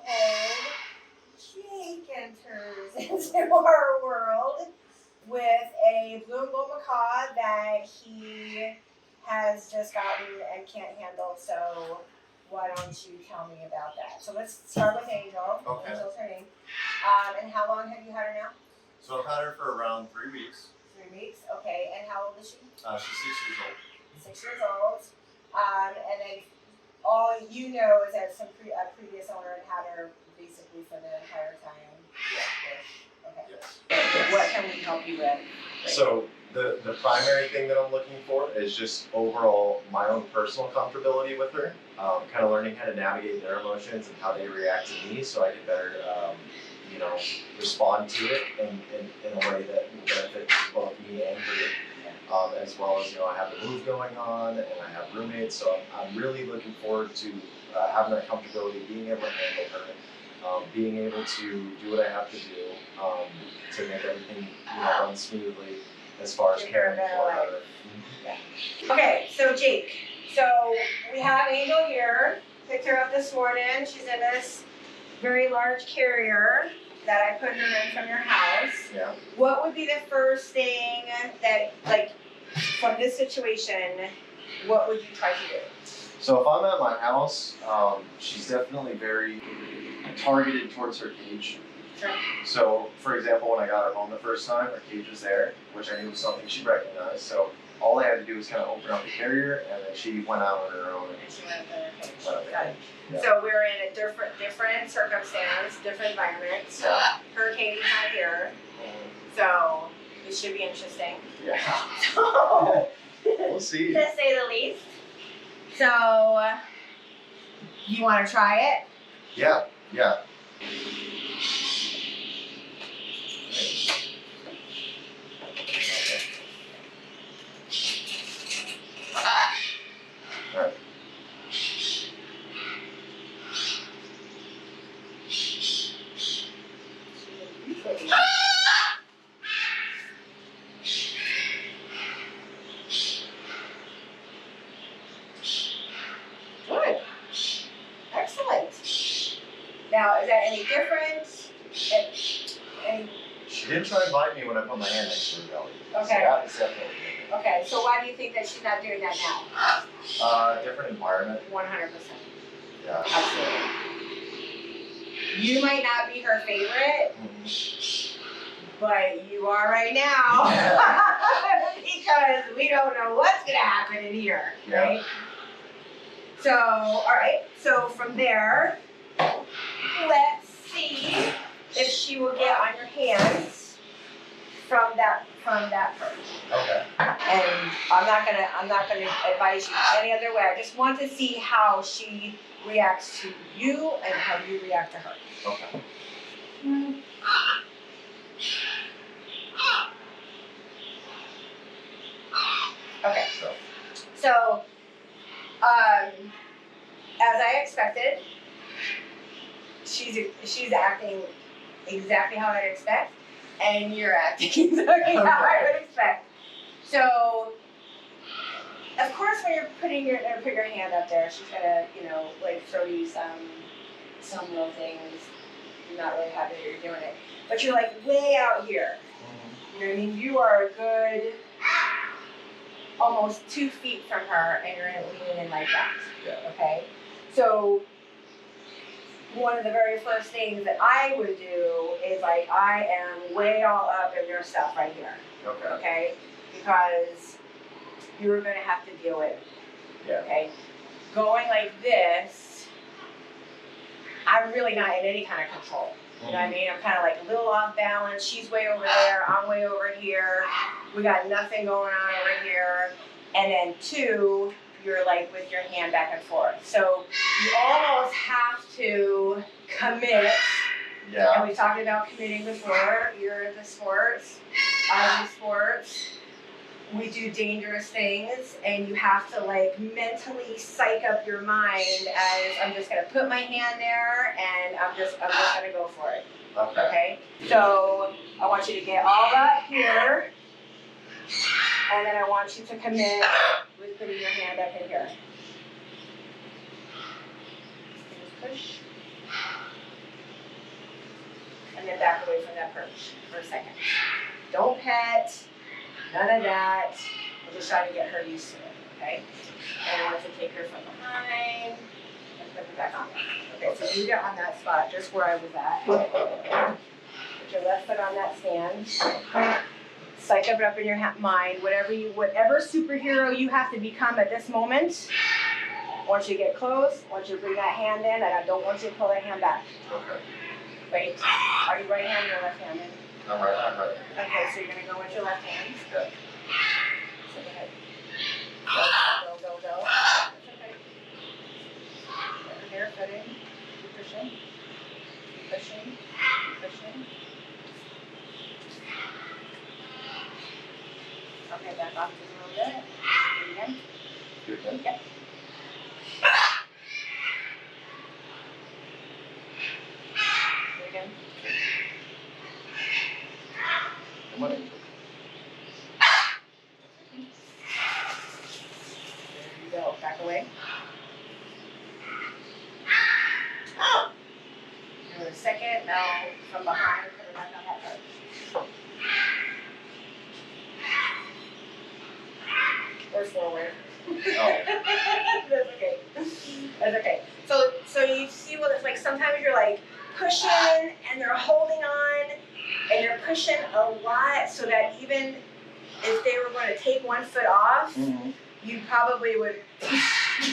behold, Jake enters into our world with a blue and gold macaw that he has just gotten and can't handle. So why don't you tell me about that? So let's start with Angel. Okay. Angel's her name. And how long have you had her now? So I've had her for around 3 weeks. 3 weeks. Okay. And how old is she? She's 6 years old. 6 years old. And then all you know is that a previous owner had her basically for the entire time. Yeah. Okay. Yes. What can we help you with? So the primary thing that I'm looking for is just overall my own personal comfortability with her. Kind of learning how to navigate their emotions and how they react to me, so I can better, respond to it in a way that will benefit both me and her. As well as, I have the move going on and I have roommates, so I'm really looking forward to having that comfortability, being able to handle her, being able to do what I have to do to make everything run smoothly as far as caring for her. Yeah. Okay, so Jake, we have Angel here. Picked her up this morning. She's in this very large carrier that I put her in from your house. Yeah. What would be the first thing that, from this situation, what would you try to do? So if I'm at my house, she's definitely very targeted towards her cage. Sure. So, for example, when I got her home the first time, her cage was there, which I knew was something she recognized. So all I had to do was kind of open up the carrier, and then she went out on her own. And she went up in her cage. Got it. Yeah. So we're in a different circumstance, different environment. So her cage's not here. So it should be interesting. Yeah. So We'll see. to say the least. So you want to try it? Yeah. Alright. Good. Excellent. Now, is that any different? Any, She did try and bite me when I put my hand next to her belly. Okay. So that is definitely different. okay, so why do you think that she's not doing that now? Different environment. 100%. Yeah. Absolutely. You might not be her favorite, but you are right now. Because we don't know what's going to happen in here, right? So, all right. So from there, let's see if she will get on your hands from that person. Okay. And I'm not gonna advise you any other way. I just want to see how she reacts to you and how you react to her. Okay. Okay. So, as I expected, she's acting exactly how I'd expect, and you're acting exactly how I would expect. So, of course, when you're put your hand up there, she's gonna, throw you some little things. You're not really happy that you're doing it, but you're way out here. You know what I mean? You are a good almost 2 feet from her, and you're leaning in like that. Yeah. Okay. So one of the very first things that I would do is I am way all up in your stuff right here. Okay. Okay? Because you're gonna have to deal with it. Yeah. Okay? Going like this, I'm really not in any kind of control. You know what I mean? I'm kind of a little off balance. She's way over there. I'm way over here. We got nothing going on over here. And then 2, you're with your hand back and forth. So you almost have to commit. Yeah. And we talked about committing before. You're into sports. I do sports. We do dangerous things, and you have to mentally psych up your mind as I'm just gonna put my hand there and I'm just gonna go for it. Okay? So I want you to get all that here, and then I want you to commit with putting your hand up in here. Just push. then back away from that perch for a second. Don't pet, none of that. We're just trying to get her used to it, okay? And I want to take her from behind and put her back on. Okay, so you get on that spot, just where I was at. Put your left foot on that stand. Psych it up in your mind, whatever superhero you have to become at this moment. Once you get close, once you bring that hand in, and I don't want you to pull that hand back. Okay. Wait, are you right-handed or left-handed? I'm right. Okay, so you're gonna go with your left hand. Okay. So go ahead. Go. That's okay. Over here, footing. Keep pushing. Okay, back off just a little bit. Do it again. Okay. Do it again. Come on. There you go. Back away. Do a second. Now from behind, put it back on that perch. Or forward. Oh. That's okay. That's okay. So you see what it's like. Sometimes you're like pushing and they're holding on and you're pushing a lot so that even if they were going to take one foot off, you probably would,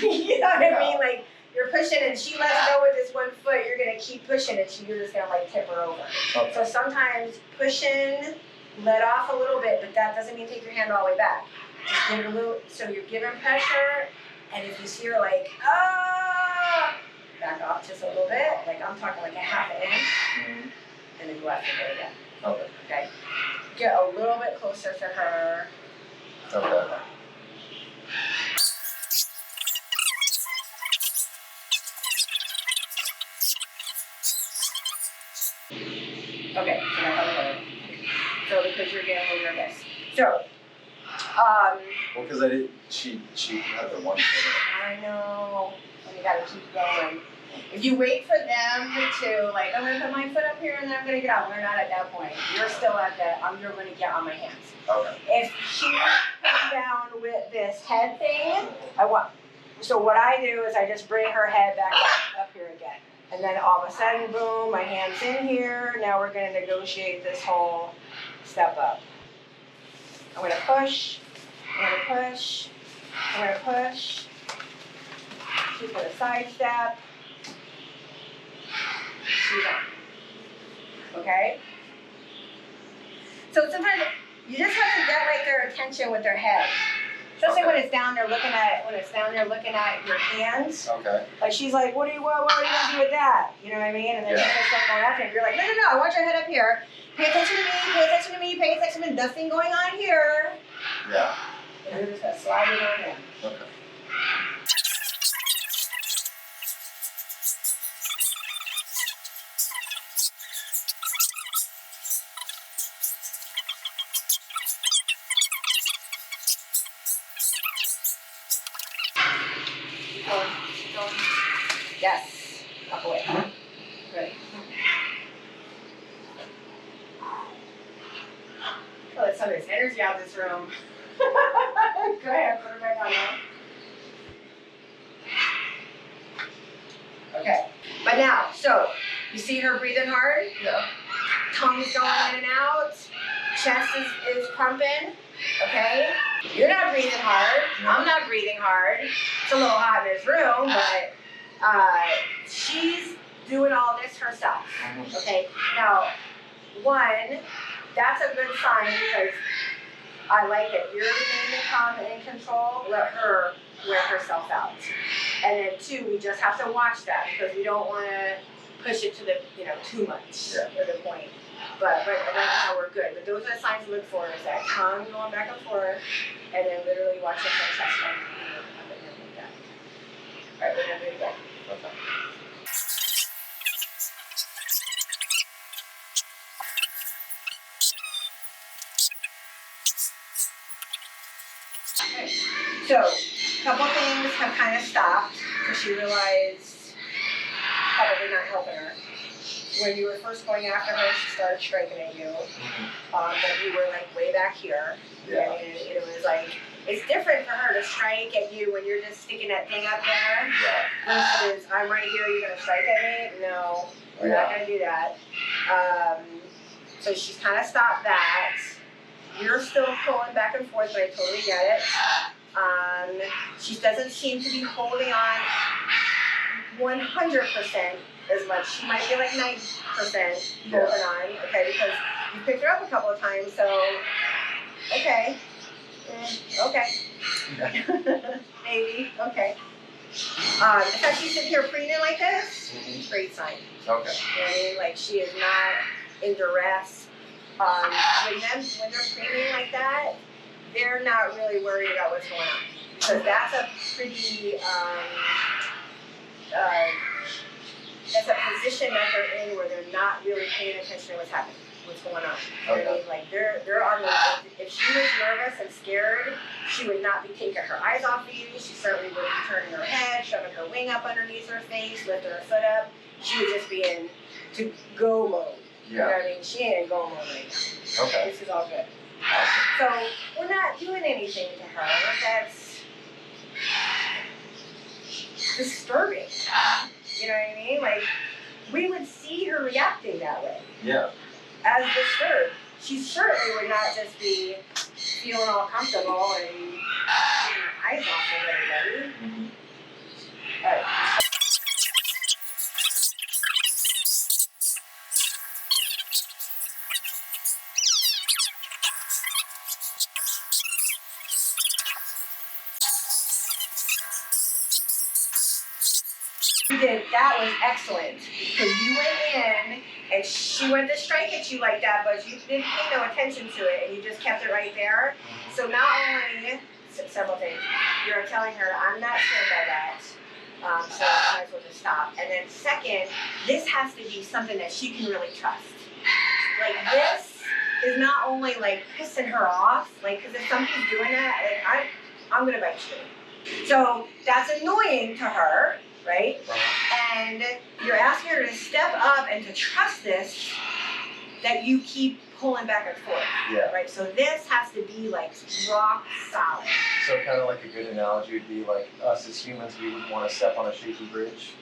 you know what I mean? Like you're pushing and she lets go with this one foot, you're going to keep pushing and you're just going to like tip her over. Okay. So sometimes pushing, let off a little bit, but that doesn't mean take your hand all the way back. Just give it a little, so you're giving pressure, and if you see her like, back off just a little bit, like I'm talking like a half an inch, and then go after her again. Okay. Get a little bit closer to her. Okay. Okay, so now come over. So because you're getting a little nervous. So, Well, because she had the one thing. I know, and you gotta keep going. If you wait for them to, like, I'm gonna put my foot up here and then I'm gonna get out, we're not at that point. You're still at that, you're gonna get on my hands. Okay. If she comes down with this head thing, so what I do is I just bring her head back up here again. And then all of a sudden, boom, my hand's in here. Now we're gonna negotiate this whole step up. I'm gonna push, push. She's gonna sidestep. She's on. Okay? So sometimes you just have to get like their attention with their head. Especially when it's down there looking at your hands. Okay. Like she's like, what are you gonna do with that? You know what I mean? And then she's gonna start going after it. You're like, no, I want your head up here. Pay attention to me, nothing going on here. Yeah. And you're just gonna slide it on in. Okay. Keep going. Yes. Up away. Good. Oh, let some of this energy out of this room. Go ahead, put her back on now. Okay. But now, so you see her breathing hard? Yeah. Tongue's going in and out. Chest is pumping. Okay? You're not breathing hard. I'm not breathing hard. It's a little hot in this room, but she's doing all this herself. Okay? Now, one, that's a good sign because I like it. You're remaining calm and in control. Let her wear herself out. And then two, we just have to watch that because we don't want to push it to the, too much to the point. But right now we're good. But those are the signs to look for is that tongue going back and forth and then literally watching her chest going up and down like that. All right, we're going to do it again. Okay. Okay. So, a couple things have kind of stopped because she realized probably not helping her. when you were first going after her, she started striking at you. But you were like way back here. Yeah. And it was like, it's different for her to strike at you when you're just sticking that thing up there. Yeah. Versus, I'm right here, you're gonna strike at me? No, we're not gonna do that. So she's kind of stopped that. You're still pulling back and forth, but I totally get it. She doesn't seem to be holding on 100% as much. She might be like 90% holding on, okay, because you picked her up a couple of times, so, okay. Okay. Maybe, okay. The fact she's sitting here preening like this, great sign. Okay. You know what I mean? Like, she is not in duress. When they're preening like that, they're not really worried about what's going on. Because that's a pretty, that's a position that they're in where they're not really paying attention to what's happening, what's going on. You know what I mean? Like, they're on the, if she was nervous and scared, she would not be taking her eyes off of you. She certainly wouldn't be turning her head, shoving her wing up underneath her face, lifting her foot up. She would just be in to go mode. You know what I mean? She ain't in go mode right now. Okay. This is all good. Awesome. So we're not doing anything to her that's disturbing. You know what I mean? Like, we would see her reacting that way. Yeah. As disturbed. She certainly would not just be feeling all comfortable and taking her eyes off of everybody. Mm-hmm. All right. That was excellent because you went in and she went to strike at you like that, but you didn't pay no attention to it and you just kept it right there. So not only several things, you're telling her, I'm not scared by that, so I might as well just stop. And then second, this has to be something that she can really trust. Like, this is not only like pissing her off, like, because if somebody's doing that, like, I'm gonna bite you. So that's annoying to her. Right? And you're asking her to step up and to trust this, that you keep pulling back and forth. Yeah. Right? So this has to be like rock solid. So kind of like a good analogy would be like us as humans, we would want to step on a shaky bridge.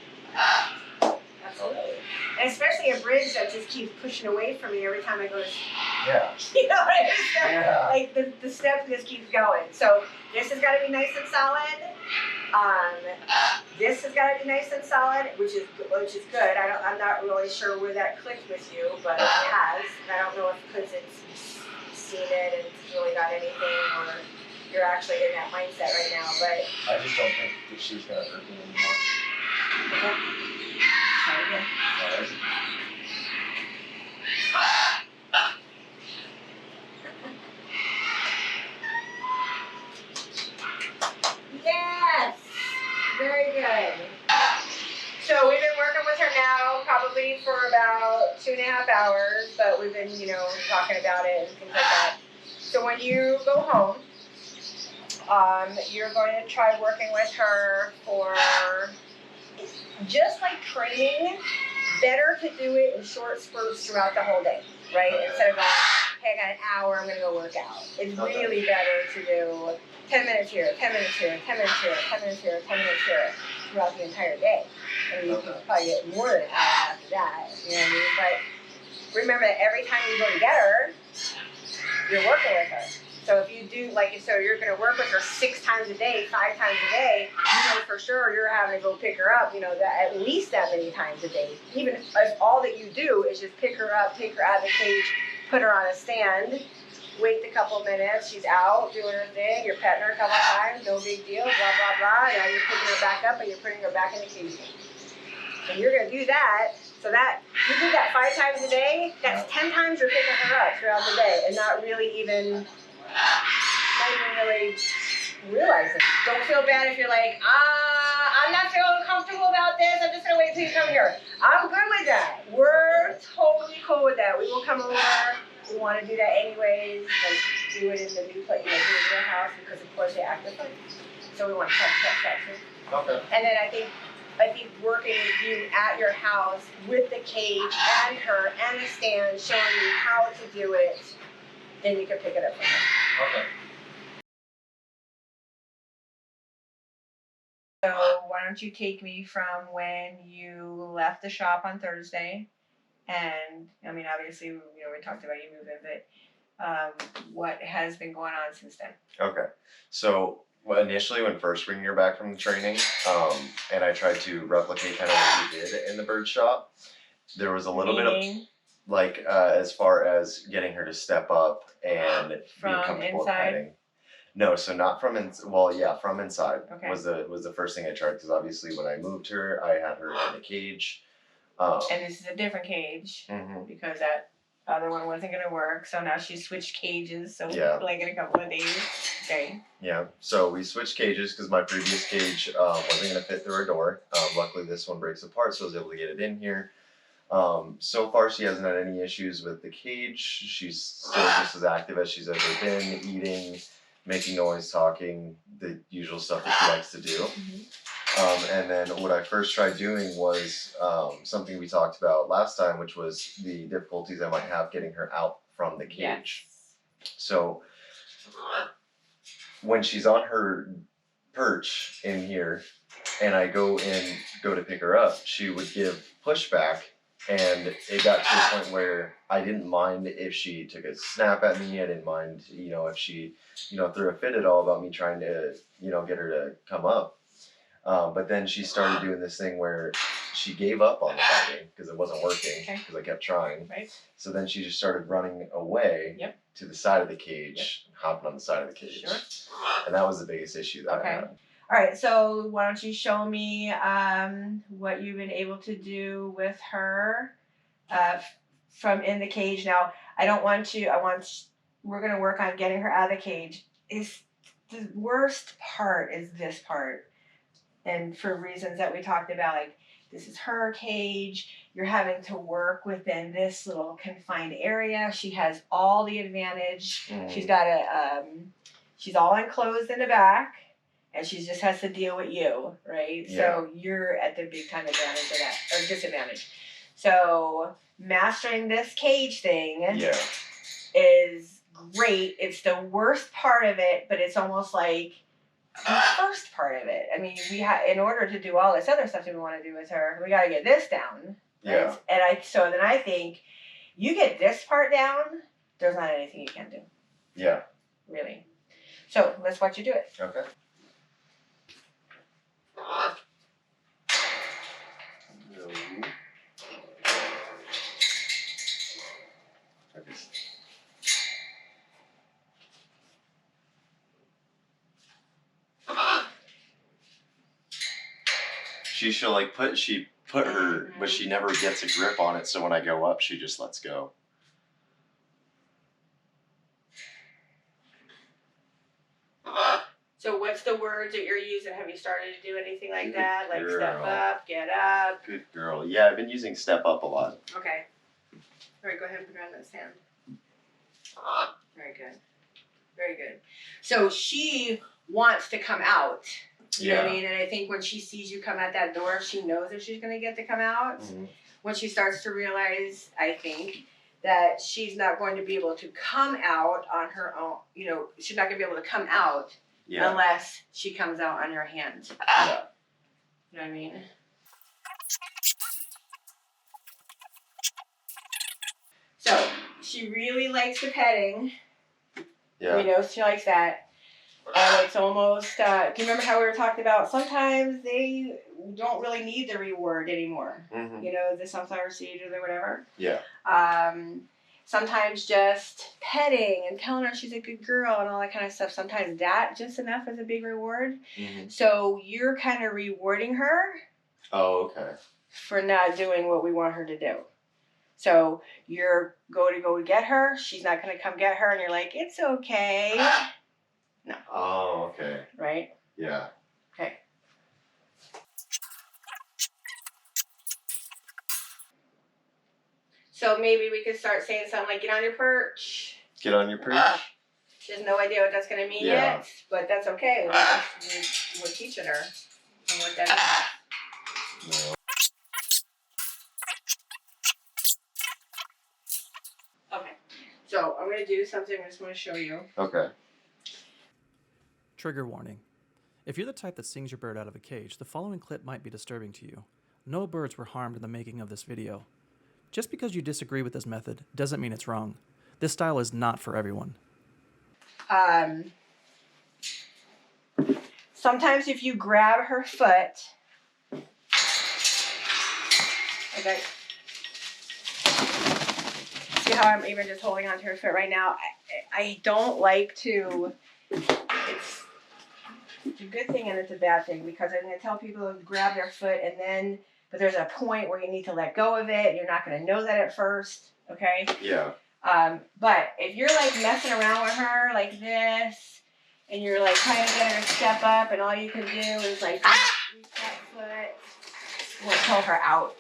Absolutely. And especially a bridge that just keeps pushing away from me every time I go to Yeah. you know what I mean? So, Yeah. like the step just keeps going. So this has got to be nice and solid. This has got to be nice and solid, which is good. I'm not really sure where that clicked with you, but it has. I don't know if because it's seen it and it's really got anything, or you're actually in that mindset right now. But I just don't think that she's gonna hurt me anymore. okay. Try again. All right. Yes! Very good. So we've been working with her now probably for about 2.5 hours, but we've been, talking about it and things like that. So when you go home, you're going to try working with her for just like training, better to do it in short spurts throughout the whole day, right? Instead of going, hey, I got an hour, I'm going to go work out. It's really better to do 10 minutes here, 10 minutes here, 10 minutes here, 10 minutes here, 10 minutes here throughout the entire day. And you can probably get more than an hour after that, you know what I mean? But remember that every time you go to get her, you're working with her. So if you do, so you're going to work with her 6 times a day, 5 times a day, for sure you're having to go pick her up, at least that many times a day. Even if all that you do is just pick her up, take her out of the cage, put her on a stand, wait a couple minutes, she's out doing her thing, you're petting her a couple times, no big deal, blah, blah, blah. Now you're picking her back up and you're putting her back in the cage. And you're going to do that, so that, you do that 5 times a day, that's 10 times you're picking her up throughout the day and not even really realizing. Don't feel bad if you're like, I'm not feeling comfortable about this, I'm just going to wait until you come here. I'm good with that. We're totally cool with that. We will come over. We want to do that anyways, do it in the new place, do it in their house, because of course they act different. So we want to test that too. Okay. And then I think I think working with you at your house with the cage and her and the stand, showing you how to do it, then you can pick it up from there. Okay. So why don't you take me from when you left the shop on Thursday, and I mean obviously we talked about you moving, but what has been going on since then? Okay. So initially, when first bringing her back from the training, and I tried to replicate kind of what we did in the bird shop, there was a little bit of like as far as getting her to step up and being comfortable with inside? petting. No, so not from from inside. Okay. Was the first thing I tried, because obviously when I moved her, I had her in the cage. And this is a different cage because that other one wasn't gonna work. So now she switched cages. So like in a couple of days. Okay. Yeah. So we switched cages because my previous cage wasn't gonna fit through her door. Luckily this one breaks apart, so I was able to get it in here. So far she hasn't had any issues with the cage. She's still just as active as she's ever been, eating, making noise, talking, the usual stuff that she likes to do. And then what I first tried doing was something we talked about last time, which was the difficulties I might have getting her out from the cage. Yes. So when she's on her perch in here and I go to pick her up, she would give pushback. And it got to a point where I didn't mind if she took a snap at me. I didn't mind, if she, threw a fit at all about me trying to, get her to come up. But then she started doing this thing where she gave up on the biting because it wasn't working because I kept trying. Right. So then she just started running away to the side of the cage, hopping on the side of the cage. Sure. And that was the biggest issue that I had. All right, so why don't you show me what you've been able to do with her from in the cage. Now, we're going to work on getting her out of the cage. The worst part is this part. And for reasons that we talked about, like this is her cage. You're having to work within this little confined area. She has all the advantage. She's got she's all enclosed in the back. And she just has to deal with you, right? Yeah. So you're at the big time advantage of that, or disadvantage. So mastering this cage thing is great. It's the worst part of it, but it's almost like the first part of it. I mean, in order to do all this other stuff that we want to do with her, we got to get this down. Yeah. Right? And then I think you get this part down, there's not anything you can do. Yeah. Really. So let's watch you do it. Okay. She'll like put her, but she never gets a grip on it. So when I go up, she just lets go. So what's the words that you're using? Have you started to do anything like that? Like step up, get up? Good girl. Yeah, I've been using step up a lot. Okay. All right, go ahead and put her on that stand. Very good. Very good. So she wants to come out. You know what I mean? And I think when she sees you come out that door, she knows that she's going to get to come out. When she starts to realize, I think, that she's not going to be able to come out on her own, she's not going to be able to come out unless she comes out on your hand. Yeah. You know what I mean? So, she really likes the petting. Yeah. We know she likes that. And it's almost, do you remember how we were talking about sometimes they don't really need the reward anymore? The sunflower seed or whatever. Yeah. Sometimes just petting and telling her she's a good girl and all that kind of stuff. Sometimes that just enough is a big reward. So you're kind of rewarding her. Oh, okay. For not doing what we want her to do. So you're going to go get her. She's not going to come get her. And you're like, it's okay. No. Oh, okay. Right? Yeah. Okay. So maybe we could start saying something like, get on your perch. Get on your perch. She has no idea what that's going to mean yet, but that's okay. We're teaching her and what that No. Okay, so I'm gonna do something. I just want to show you. Okay. Trigger warning. If you're the type that sings your bird out of a cage, the following clip might be disturbing to you. No birds were harmed in the making of this video. Just because you disagree with this method doesn't mean it's wrong. This style is not for everyone. Sometimes if you grab her foot, okay, see how I'm even just holding onto her foot right now? I don't like to, it's a good thing and it's a bad thing, because I'm going to tell people to grab their foot and then, but there's a point where you need to let go of it. You're not going to know that at first, okay? Yeah. But if you're like messing around with her like this, and you're like trying to get her to step up, and all you can do is like reach that foot, we'll pull her out.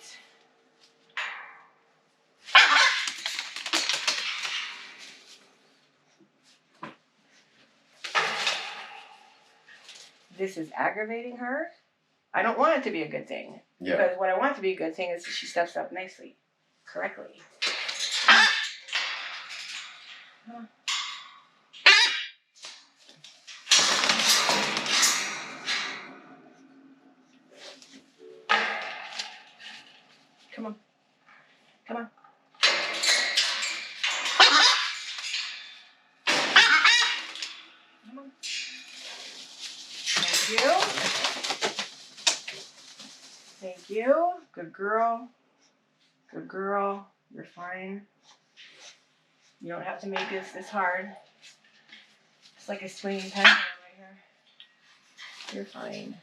This is aggravating her. I don't want it to be a good thing. Yeah. Because what I want to be a good thing is she steps up nicely, correctly. Come on. Come on. Come on. Thank you. Thank you. Good girl. Good girl. You're fine. You don't have to make this hard. It's like a swinging pendulum right here. You're fine.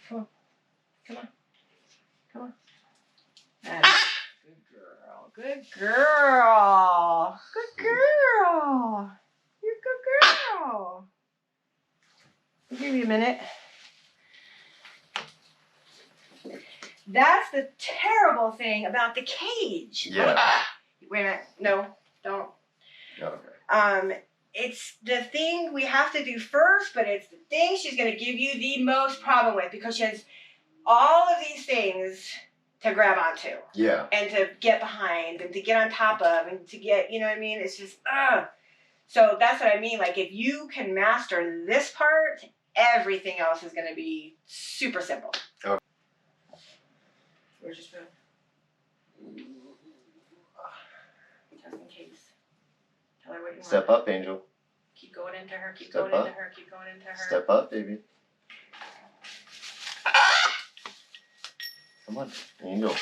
Come on. Come on. Come on. And good girl. Good girl. Good girl. You're a good girl. I'll give you a minute. That's the terrible thing about the cage. Yeah. Wait a minute. No, don't. Okay. It's the thing we have to do first, but it's the thing she's going to give you the most problem with, because she has all of these things to grab onto. Yeah. And to get behind and to get on top of and to get, you know what I mean? It's just, So that's what I mean. Like, if you can master this part, everything else is going to be super simple. Okay. Where's your spoon? Just in case. Tell her what you want. Step up, Angel. Keep going into her. Keep Step going up. into her. Keep going into her. Step up, baby. Come on, Angel.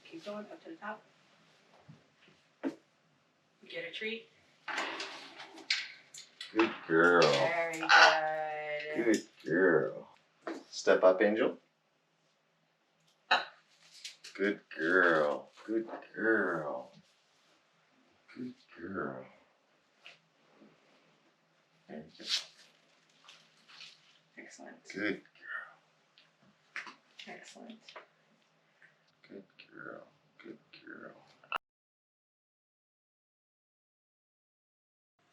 Keep going up to the top. Get a treat. Good girl. Very good. Good girl. Step up, Angel. Good girl. Good girl. Good girl. Thank you. Excellent. Good. Excellent. Good girl. Good girl.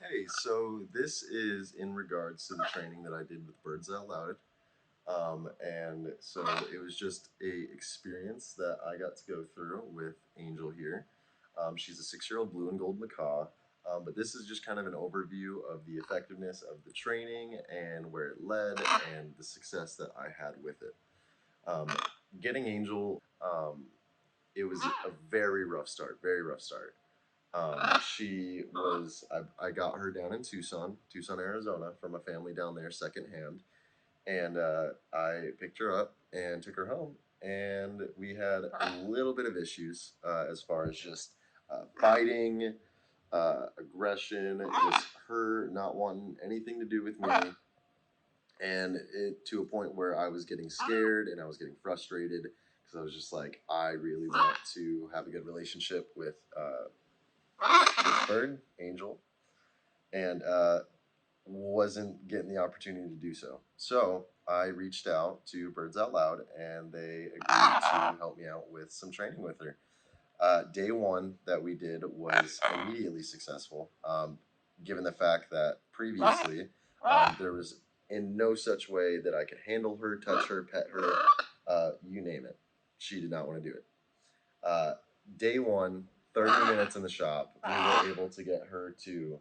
Hey, so this is in regards to the training that I did with Birds Out Loud. And so it was just a experience that I got to go through with Angel here. She's a 6-year-old blue and gold macaw. But this is just kind of an overview of the effectiveness of the training and where it led and the success that I had with it. Getting Angel, it was a very rough start, She was, I got her down in Tucson, Arizona, from a family down there secondhand. And I picked her up and took her home. And we had a little bit of issues as far as just biting, aggression, just her not wanting anything to do with me. And it to a point where I was getting scared and I was getting frustrated, because I was just like, I really want to have a good relationship with Bird, Angel, and wasn't getting the opportunity to do so. So I reached out to Birds Out Loud, and they agreed to help me out with some training with her. Day one that we did was immediately successful. given the fact that previously there was in no such way that I could handle her, touch her, pet her, you name it. She did not want to do it. Day one, 30 minutes in the shop, we were able to get her to,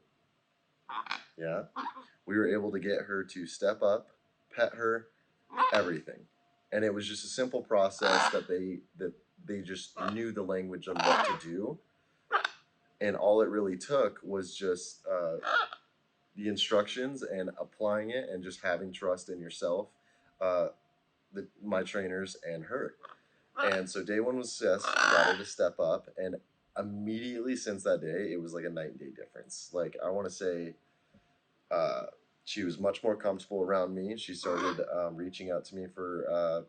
we were able to get her to step up, pet her, everything. And it was just a simple process that they just knew the language of what to do. And all it really took was just the instructions and applying it and just having trust in yourself, my trainers and her. And so day one was success, got her to step up, and immediately since that day, it was like a night and day difference. Like, I want to say she was much more comfortable around me. She started reaching out to me for,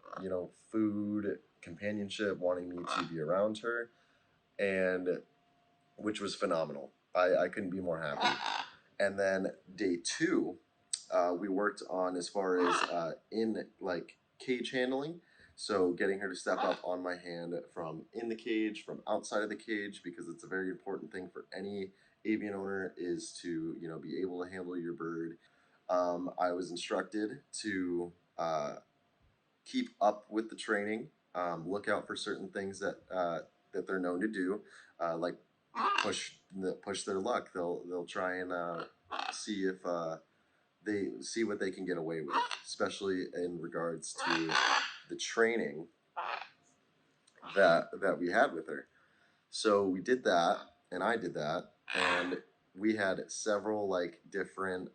food, companionship, wanting me to be around her, and which was phenomenal. I couldn't be more happy. And then day two, we worked on as far as in like cage handling. So getting her to step up on my hand from in the cage, from outside of the cage, because it's a very important thing for any avian owner is to, be able to handle your bird. I was instructed to keep up with the training, look out for certain things that they're known to do, like push their luck. They'll try and see if they see what they can get away with, especially in regards to the training that we had with her. So we did that, and I did that, and we had several like different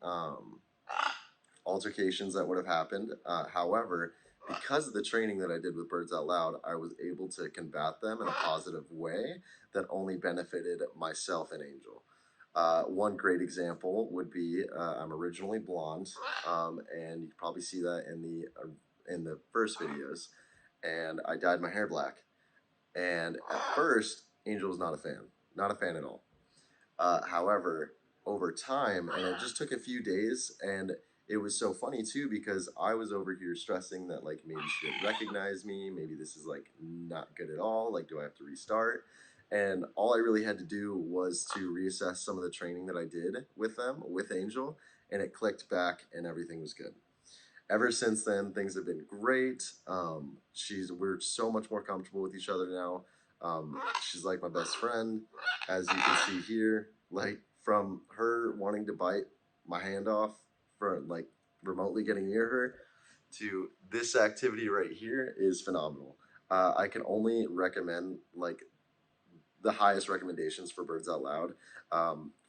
altercations that would have happened. However, because of the training that I did with Birds Out Loud, I was able to combat them in a positive way that only benefited myself and Angel. One great example would be I'm originally blonde, and you can probably see that in the first videos. And I dyed my hair black. And at first, Angel was not a fan at all. However, over time, and it just took a few days, and it was so funny too because I was over here stressing that like maybe she didn't recognize me, maybe this is like not good at all, like do I have to restart? And all I really had to do was to reassess some of the training that I did with them, with Angel, and it clicked back and everything was good. Ever since then, things have been great. We're so much more comfortable with each other now. She's like my best friend, as you can see here. Like from her wanting to bite my hand off, for like remotely getting near her, to this activity right here is phenomenal. I can only recommend like the highest recommendations for Birds Out Loud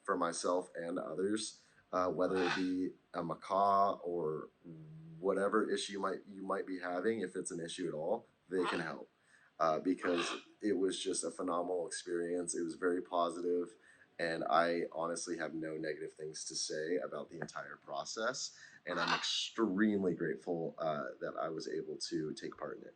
for myself and others, whether it be a macaw or whatever issue you might be having. If it's an issue at all, they can help because it was just a phenomenal experience. It was very positive, and I honestly have no negative things to say about the entire process, and I'm extremely grateful that I was able to take part in it.